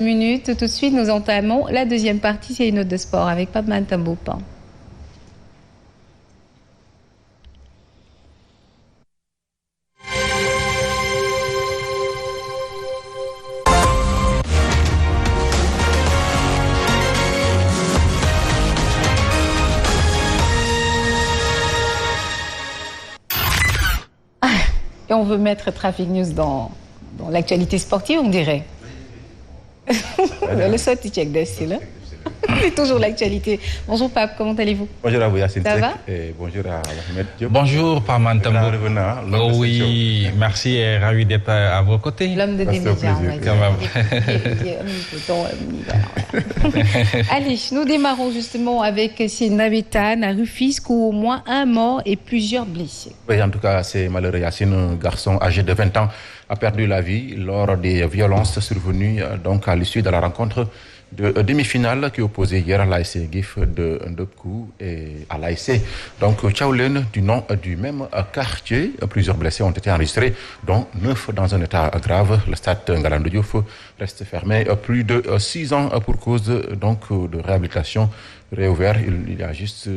Minutes. Tout de suite, nous entamons la deuxième partie, c'est une note de sport avec Pape Matam. Et on veut mettre Traffic News dans l'actualité sportive, on dirait. Le saut check d'Essie, là. C'est toujours l'actualité. Bonjour Pape, comment allez-vous? Bonjour à vous Yacine. Ça va? Et bonjour à Mohamed Diop. Bonjour Pape Matam. Oui, merci et ravi d'être à vos côtés. L'homme de des médias, on va dire. Allez, nous démarrons justement avec ces Navétanes à Rufisque où au moins un mort et plusieurs blessés. Oui, en tout cas, c'est malheureux. Yacine, un garçon âgé de 20 ans, a perdu la vie lors des violences survenues donc à l'issue de la rencontre de demi-finale qui opposait hier à l'ASC GIF de Ndopkou et à l'ASC. Donc, Tchaoulène, du nom du même quartier, plusieurs blessés ont été enregistrés, dont 9 dans un état grave. Le stade Ngalandou Diouf reste fermé plus de 6 ans pour cause donc de réhabilitation. Réouvert il y a juste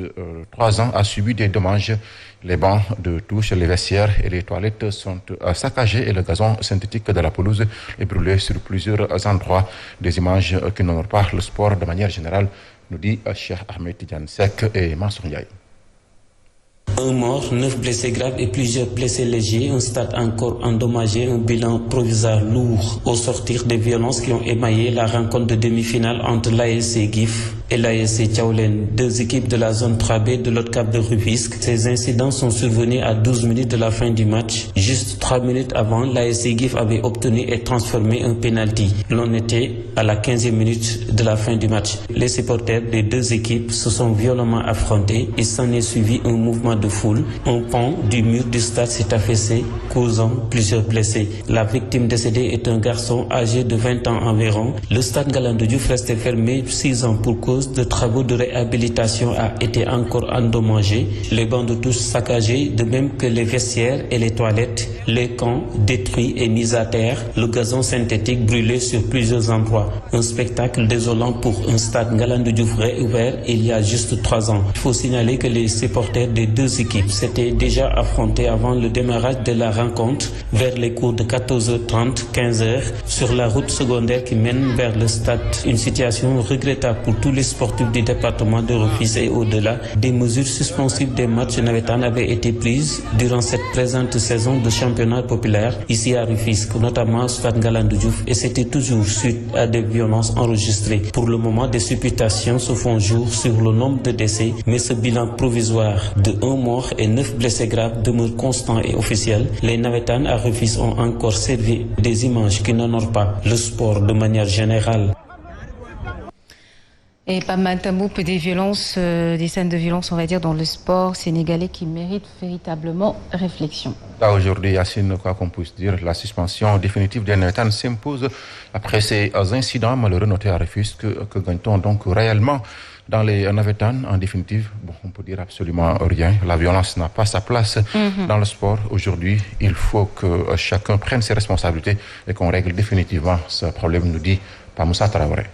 3 ans, a subi des dommages. Les bancs de touche, les vestiaires et les toilettes sont saccagés et le gazon synthétique de la pelouse est brûlé sur plusieurs endroits. Des images qui n'honorent pas le sport de manière générale, nous dit Cheikh Ahmed Tidiane Seck et Mansour Ndiaye. Un mort, 9 blessés graves et plusieurs blessés légers, un stade encore endommagé, un bilan provisoire lourd au sortir des violences qui ont émaillé la rencontre de demi-finale entre l'ASC GIF et l'ASC Tchaoulène, deux équipes de la zone 3B de l'autre cap de Rufisque. Ces incidents sont survenus à 12 minutes de la fin du match. Juste 3 minutes avant, l'ASC GIF avait obtenu et transformé un penalty. L'on était à la 15e minute de la fin du match. Les supporters des deux équipes se sont violemment affrontés et s'en est suivi un mouvement de foule. Un pan du mur du stade s'est affaissé, causant plusieurs blessés. La victime décédée est un garçon âgé de 20 ans environ. Le stade Ngalandou Diouf restait fermé 6 ans pour cause de travaux de réhabilitation a été encore endommagé. Les bancs de touche saccagés, de même que les vestiaires et les toilettes. Les camps détruits et mis à terre. Le gazon synthétique brûlé sur plusieurs endroits. Un spectacle désolant pour un stade Ngalandou Diouf réouvert il y a juste 3 ans. Il faut signaler que les supporters des deux équipes s'étaient déjà affrontés avant le démarrage de la rencontre vers les coups de 14h30, 15h sur la route secondaire qui mène vers le stade. Une situation regrettable pour tous les sportifs du département de Rufisque et au-delà. Des mesures suspensives des matchs navétanes avaient été prises durant cette présente saison de championnat populaire ici à Rufisque, notamment au stade Ngalandou Diouf, et c'était toujours suite à des violences enregistrées. Pour le moment, des supputations se font jour sur le nombre de décès, mais ce bilan provisoire de 1 mort et 9 blessés graves demeure constant et officiel. Les navétanes à Rufisque ont encore servi des images qui n'honorent pas le sport de manière générale. Et pas mal des violences, des scènes de violence, on va dire, dans le sport sénégalais qui méritent véritablement réflexion. Là, aujourd'hui, Yacine, quoi qu'on puisse dire, la suspension définitive des Navétanes s'impose après ces incidents malheureux notés à Rufisque. Que gagne-t-on donc réellement dans les Navétanes? En définitive, bon, on peut dire absolument rien. La violence n'a pas sa place dans le sport. Aujourd'hui, il faut que chacun prenne ses responsabilités et qu'on règle définitivement ce problème, nous dit Pamoussa Traoré.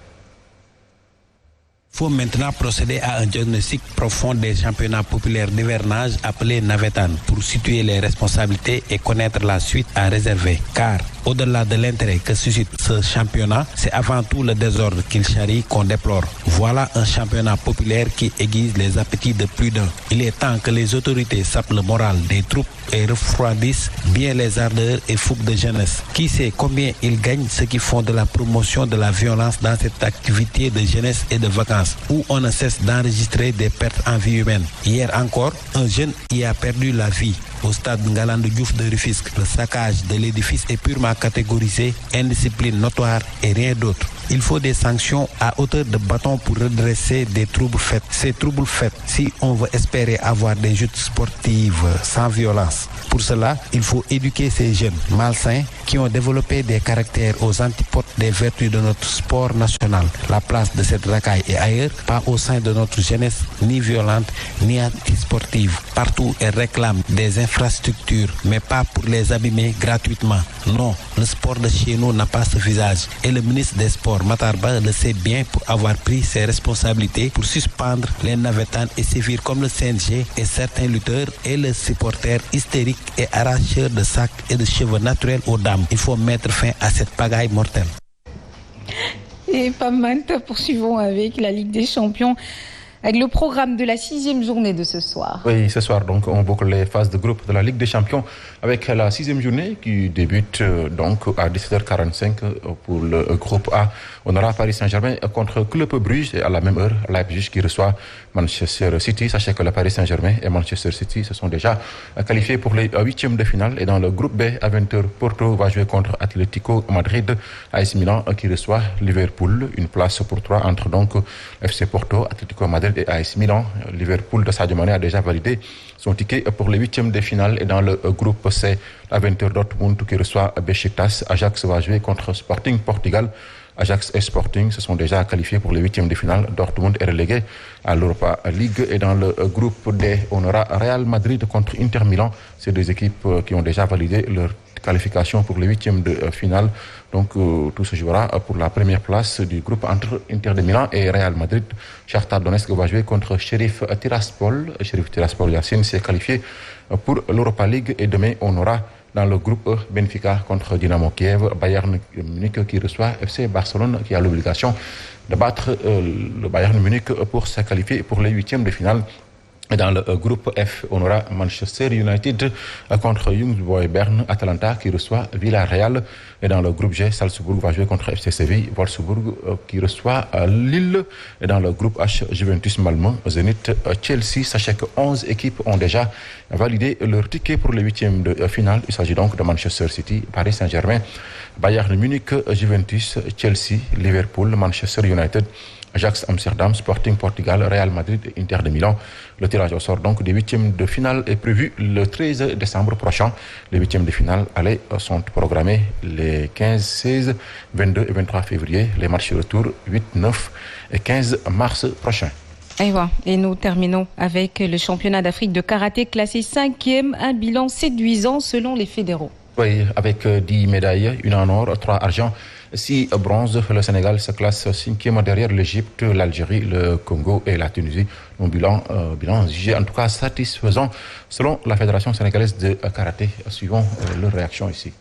Il faut maintenant procéder à un diagnostic profond des championnats populaires d'hivernage appelés Navétanes pour situer les responsabilités et connaître la suite à réserver. Car au-delà de l'intérêt que suscite ce championnat, c'est avant tout le désordre qu'il charrie qu'on déplore. Voilà un championnat populaire qui aiguise les appétits de plus d'un. Il est temps que les autorités sapent le moral des troupes et refroidissent bien les ardeurs et fougues de jeunesse. Qui sait combien ils gagnent ceux qui font de la promotion de la violence dans cette activité de jeunesse et de vacances, où on ne cesse d'enregistrer des pertes en vie humaine. Hier encore, un jeune y a perdu la vie au stade Ngalandou Diouf de Rufisque. Le saccage de l'édifice est purement catégorisé, indiscipline notoire et rien d'autre. Il faut des sanctions à hauteur de bâton pour redresser des troubles faits. Ces troubles faits, si on veut espérer avoir des joutes sportives sans violence. Pour cela, il faut éduquer ces jeunes malsains qui ont développé des caractères aux antipodes des vertus de notre sport national. La place de cette racaille est ailleurs, pas au sein de notre jeunesse, ni violente, ni antisportive. Partout, elle réclame des infrastructures, mais pas pour les abîmer gratuitement. Non, le sport de chez nous n'a pas ce visage. Et le ministre des Sports, Matar Ba, le sait bien pour avoir pris ses responsabilités pour suspendre les navétanes et sévir comme le CNG et certains lutteurs et les supporters hystériques et arracheurs de sacs et de cheveux naturels aux dames. Il faut mettre fin à cette pagaille mortelle. Et pas mal, poursuivons avec la Ligue des Champions, avec le programme de la 6e journée de ce soir. Oui, ce soir, donc, on boucle les phases de groupe de la Ligue des Champions avec la 6e journée qui débute donc à 17h45 pour le groupe A. On aura Paris Saint-Germain contre Club Bruges et à la même heure, Leipzig qui reçoit Manchester City. Sachez que le Paris Saint-Germain et Manchester City se sont déjà qualifiés pour les 8e de finale. Et dans le groupe B, à 20h, Porto va jouer contre Atlético Madrid. AS Milan qui reçoit Liverpool. Une place pour 3 entre donc FC Porto, Atlético Madrid et AS Milan. Liverpool de Sadio Mané a déjà validé son ticket pour les 8e de finale. Et dans le groupe C, à 20h, Dortmund qui reçoit Beşiktaş. Ajax va jouer contre Sporting Portugal. Ajax et Sporting se sont déjà qualifiés pour les 8e de finale. Dortmund est relégué à l'Europa League. Et dans le groupe D, on aura Real Madrid contre Inter Milan. C'est deux équipes qui ont déjà validé leur qualification pour les 8e de finale. Donc tout se jouera pour la première place du groupe entre Inter de Milan et Real Madrid. Shakhtar Donetsk va jouer contre Sheriff Tiraspol. Sheriff Tiraspol Yacine s'est qualifié pour l'Europa League. Et demain, on aura dans le groupe E, Benfica contre Dynamo Kiev, Bayern Munich qui reçoit FC Barcelone qui a l'obligation de battre le Bayern Munich pour se qualifier pour les 8e de finale. Et dans le groupe F, on aura Manchester United contre Young Boys Bern, Atalanta qui reçoit Villarreal. Et dans le groupe G, Salzbourg va jouer contre FC Séville, Wolfsburg qui reçoit Lille. Et dans le groupe H, Juventus Malmö, Zenit, Chelsea. Sachez que 11 équipes ont déjà validé leur ticket pour les 8e de finale. Il s'agit donc de Manchester City, Paris Saint-Germain, Bayern Munich, Juventus, Chelsea, Liverpool, Manchester United, Ajax Amsterdam, Sporting Portugal, Real Madrid et Inter de Milan. Le tirage au sort donc des 8e de finale est prévu le 13 décembre prochain. Les 8e de finale sont programmés les 15, 16, 22 et 23 février. Les matchs retour 8, 9 et 15 mars prochains. Et nous terminons avec le championnat d'Afrique de karaté classé 5e, un bilan séduisant selon les fédéraux. Oui, avec 10 médailles, une en or, 3 argent, 6 bronzes. Le Sénégal se classe 5e derrière l'Égypte, l'Algérie, le Congo et la Tunisie. Un bilan jugé en tout cas satisfaisant selon la Fédération sénégalaise de karaté. Suivons leur réaction ici.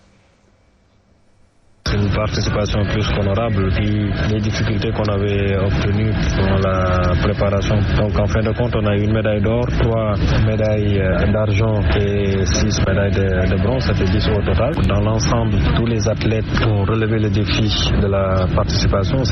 C'est une participation plus qu'honorable vu les difficultés qu'on avait obtenues dans la préparation. Donc en fin de compte, on a eu une médaille d'or, 3 médailles d'argent et 6 médailles de bronze, ça fait 10 au total. Dans l'ensemble, tous les athlètes ont relevé le défi de la participation.